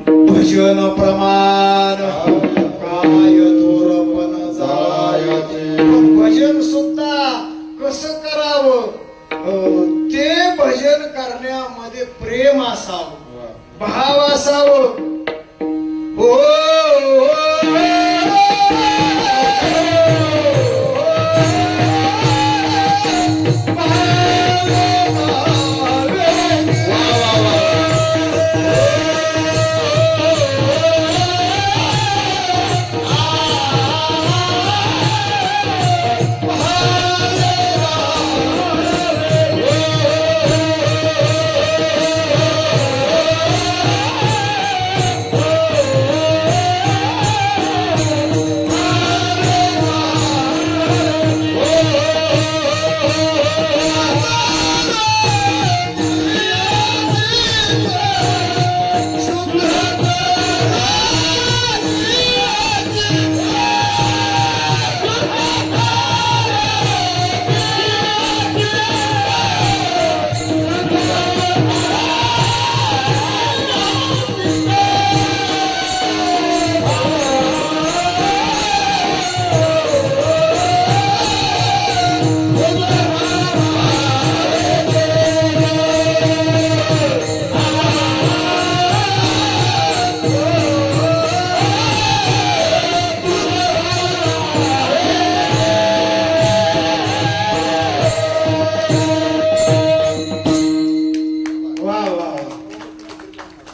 भजन प्रमाण काय थोरपण जायते, पण भजन सुद्धा कसं करावं, ते भजन करण्यामध्ये प्रेम असावं, भाव असावं. हो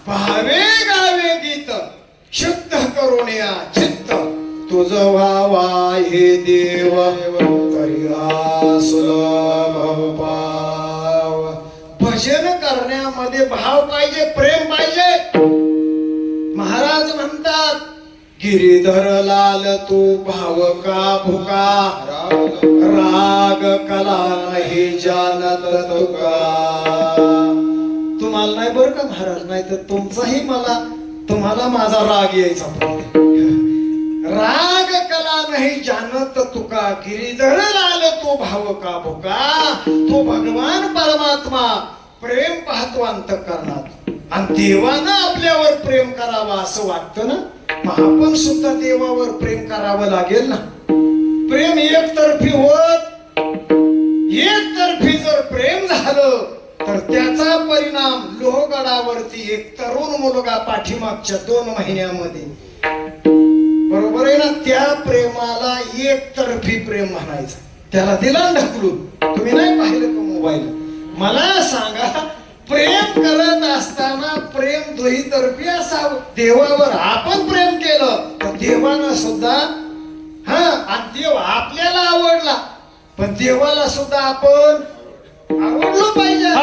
भावे गावे गीत शुद्ध करुण्या चित्त तुझ व्हावा हे देव करिहा सुलभ पाव. भजन करण्यामध्ये भाव पाहिजे, प्रेम पाहिजे. महाराज म्हणतात गिरीधर लाल तू भाव का भुका, राग कला नाही जानत तुका. तुम्हाला नाही बरं का महाराज, नाही तर तुमचाही तुम्हाला माझा राग यायचा. राग कला नाही जानत तुका, गिरीधर लाल तो भाव का भुका. तो भगवान परमात्मा प्रेम पाहतो अंतःकरणात, आणि देवानं आपल्यावर प्रेम करावं असं वाटतं ना. मग आपण सुद्धा देवावर प्रेम करावं लागेल ना. प्रेम एकतर्फी एकतर्फी जर प्रेम झालं तर त्याचा परिणाम लोहगडावरती एक तरुण मुलगा पाठीमागच्या 2 महिन्यामध्ये, बरोबर आहे ना, त्या प्रेमाला एकतर्फी प्रेम म्हणायचं. त्याला दिला ढकलून. तुम्ही नाही पाहिलं का मोबाईल? मला सांगा, प्रेम करत असताना प्रेम द्वैतर्फी असावं. देवावर आपण प्रेम केलं तर देवानं सुद्धा आणि देव आपल्याला आवडला, पण देवाला सुद्धा आपण आवडलो पाहिजे.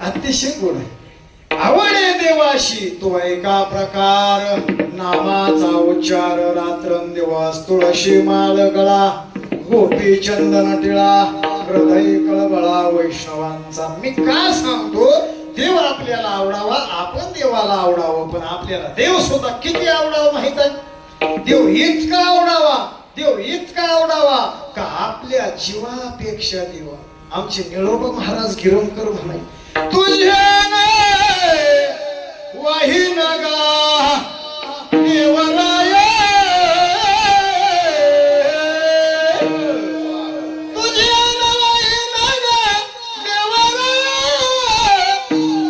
अतिशय गुण आहे. आवडे देवाशी तो एका प्रकार, नामाचा उच्चार रात्रंदिवस. तुळशी माळ गळा, गोपी चंदन टिळा, हृदय कळबळा वैष्णवांचा. मी का सांगतो, देव आपल्याला आवडावा, आपण देवाला आवडावं. पण आपल्याला देव सुद्धा किती आवडावं माहित आहे? देव इतका आवडावा, देव इतका आवडावा का आपल्या जीवापेक्षा देवा. आमचे निळोबा महाराज गिरवकर म्हणाय, तुझ्याने वाहीन गा देवराय तुझ्याने वाहीन गा देवराय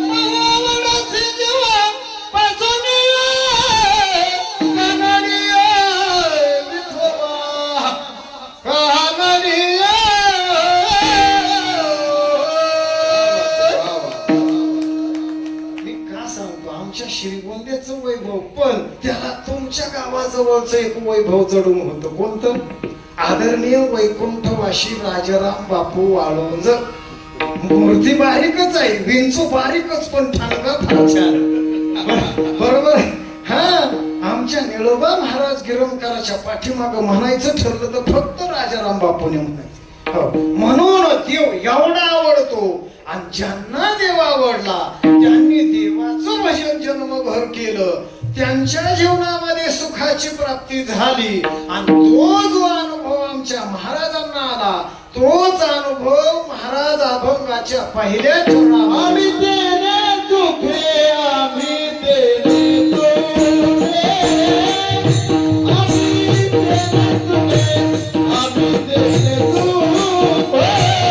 मनवडसी जीवा पासून कानडीय विठोबा कानडीय आमच्या श्रीगोंद्याचं वैभव पण त्याला तुमच्या गावाजवळचं एक वैभव जडून होतं. कोणतं? आदरणीय वैकुंठवाशी राजाराम बापू वाळुंज. मूर्ती बारीकच आहे, विंचू बारीकच, पण ठाणगा फार छान. बरोबर आहे. हा, आमच्या निळोबा महाराज गिरमकराच्या पाठीमाग म्हणायचं ठरलं तर फक्त राजाराम बापूने म्हणायचं. म्हणून देव एवढा आवडतो आणि ज्यांना देव आवडला त्यांनी देवाचं भजन जन्मभर केलं, त्यांच्या जीवनामध्ये सुखाची प्राप्ती झाली. आणि तो जो अनुभव आमच्या महाराजांना आला तोच अनुभव महाराज अभंगाच्या पहिल्या चरणावर आम्ही देणे तुझे आम्ही देणे तुझे आम्ही देणे तुझे आम्ही देणे तुझे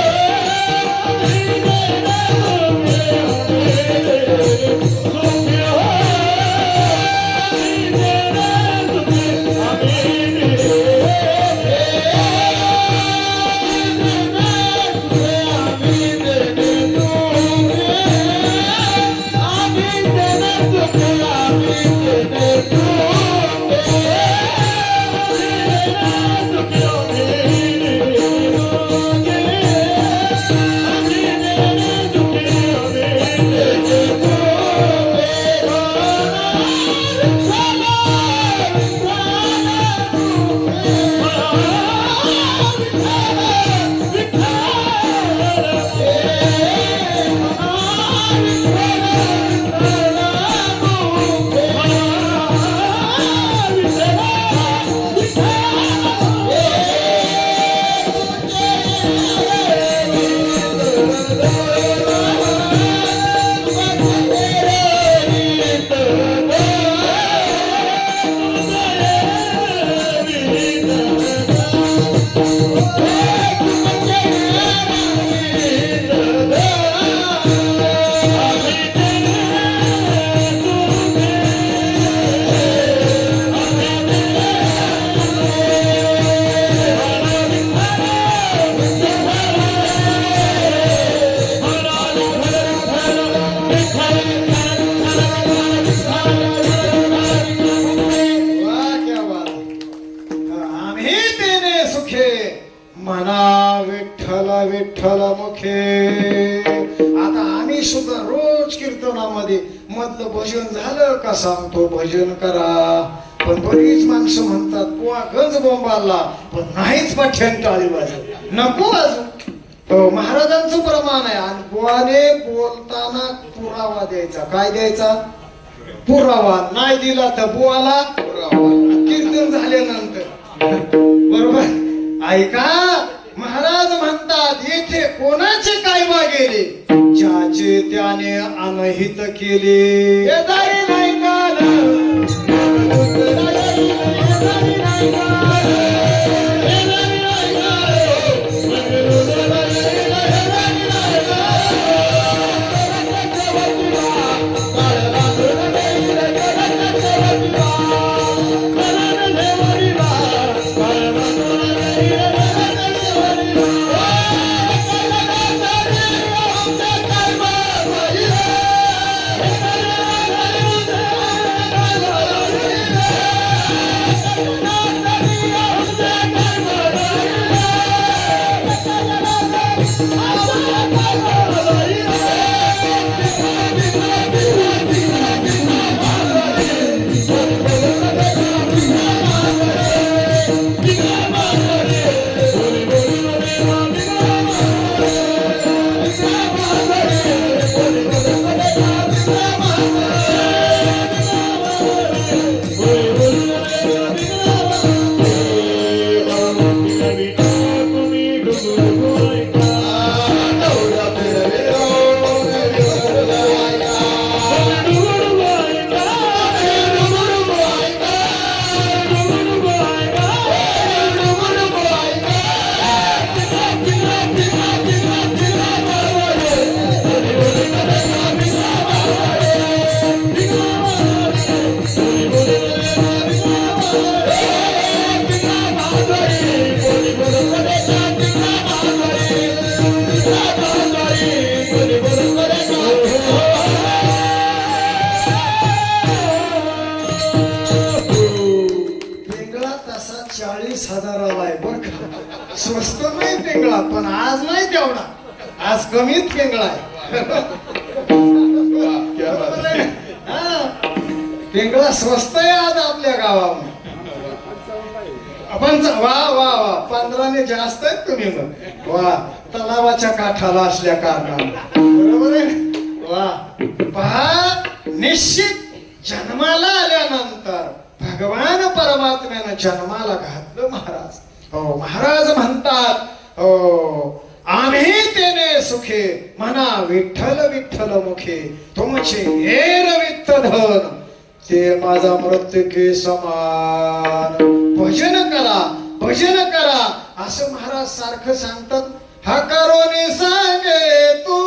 म्हणा विठ्ठल विठ्ठल मुखे. आता आम्ही सुद्धा रोज कीर्तनामध्ये मधलं भजन झालं का सांगतो भजन करा, पण बरीच माणसं म्हणतात बुवा गंज बोंबाला, पण नाहीच पाठ्यान टाळी वाजव नको वाजू. महाराजांचं प्रमाण आहे. आणि बुवाने बोलताना पुरावा द्यायचा. काय द्यायचा? पुरावा. नाही दिला तर बुवाला कीर्तन झाल्यानंतर. बरोबर ऐका, महाराज म्हणतात येथे कोणाचे काय मागेले, ज्याचे त्याने अनहित केले. नाही 40,000 आहे बर का. स्वस्त नाही पेंगळा, पण आज नाही तेवढा, आज कमीत पेंगळा आहे. हा, पेंगळा स्वस्त आहे आज आपल्या गावामध्ये. आपण वा वा वा 15ने जास्त आहेत तुम्ही मग. वा, तलावाच्या काठाला असल्या कारणाने बरोबर आहे. वा, पहा, निश्चित जन्माला आल्यानंतर भगवान परमात्म्यानं जन्माला घातलं महाराज. हो, महाराज म्हणतात, हो, आम्ही तेने सुखे म्हणा विठ्ठल विठ्ठल मुखे, तुमचे हेर वित्त धन ते माझा मृत्युके समान. भजन करा, भजन करा असं महाराज सारखं सांगतात. हा करोनी सांगे तू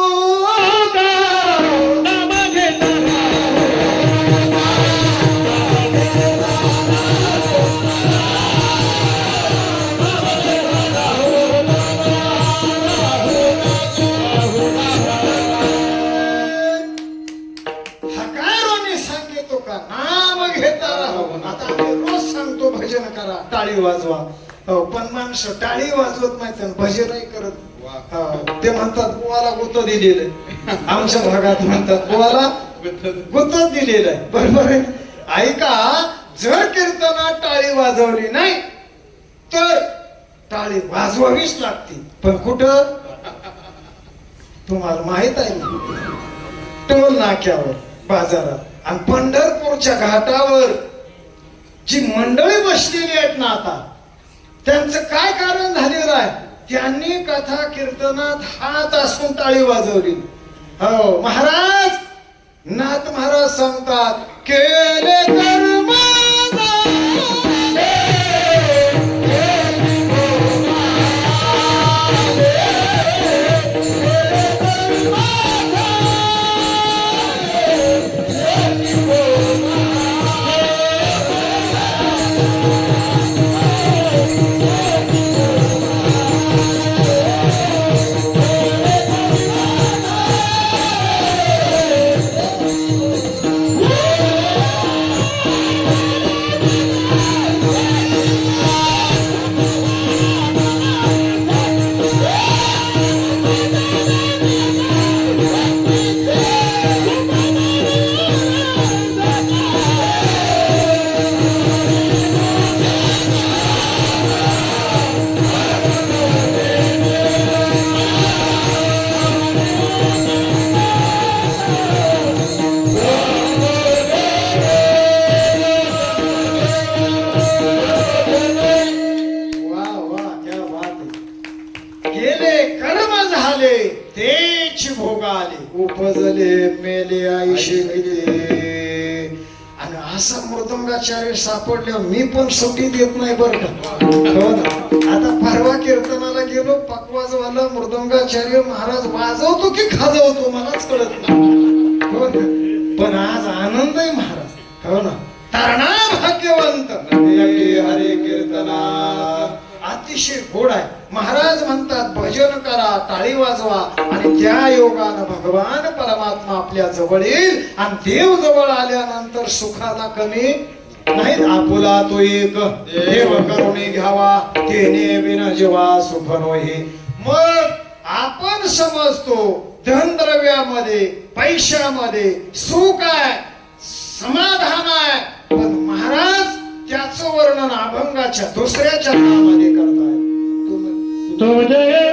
भजन करा, टाळी वाजवा. हो, पण माणसं टाळी वाजवत नाही, भजनही करत. ते म्हणतात बुवाला गुत दिलेलं. आमच्या भागात म्हणतात बुवाला गुत दिलेलं आहे. बरोबर आहे. ऐका, जर कीर्तनात टाळी वाजवली नाही तर टाळी वाजवावीच लागते. पण कुठं तुम्हाला माहित आहे ना, टोल नाक्यावर, बाजारात आणि पंढरपूरच्या घाटावर जी मंडळी बसलेली आहेत ना आता, त्यांचं काय कारण झालेलं आहे? त्यांनी कथा कीर्तनात हात असून टाळी वाजवली. हो, महाराज नाथ महाराज सांगतात, केले कर्म उपजले मेले आयुष्य गेले. आणि असा मृदंगाचार्य सापडल्यावर मी पण सुट्टी देत नाही बरं का. हो ना, आता परवा कीर्तनाला गेलो, पकवाजवाला मृदंगाचार्य महाराज वाजवतो की खाजवतो मलाच कळत नाही. हो ना, पण आज आनंद आहे महाराज. हो ना, तारणा भाग्यवंत हरे कीर्तना अतिशय गोड आहे. महाराज म्हणतात भजन करा, टाळी वाजवा आणि त्या योगानं भगवान परमात्मा आपल्या जवळ येईल. आणि देव जवळ आल्यानंतर सुखाला कमी नाही. आपुला तो एक देव करुणे घ्यावा, तेने विन जीवा सुख नोहे. मग आपण समजतो धनद्रव्यामध्ये पैशामध्ये सुख आहे, समाधान आहे. पण महाराज त्याचं वर्णन अभंगाच्या दुसऱ्या चरणामध्ये करताय. तुझे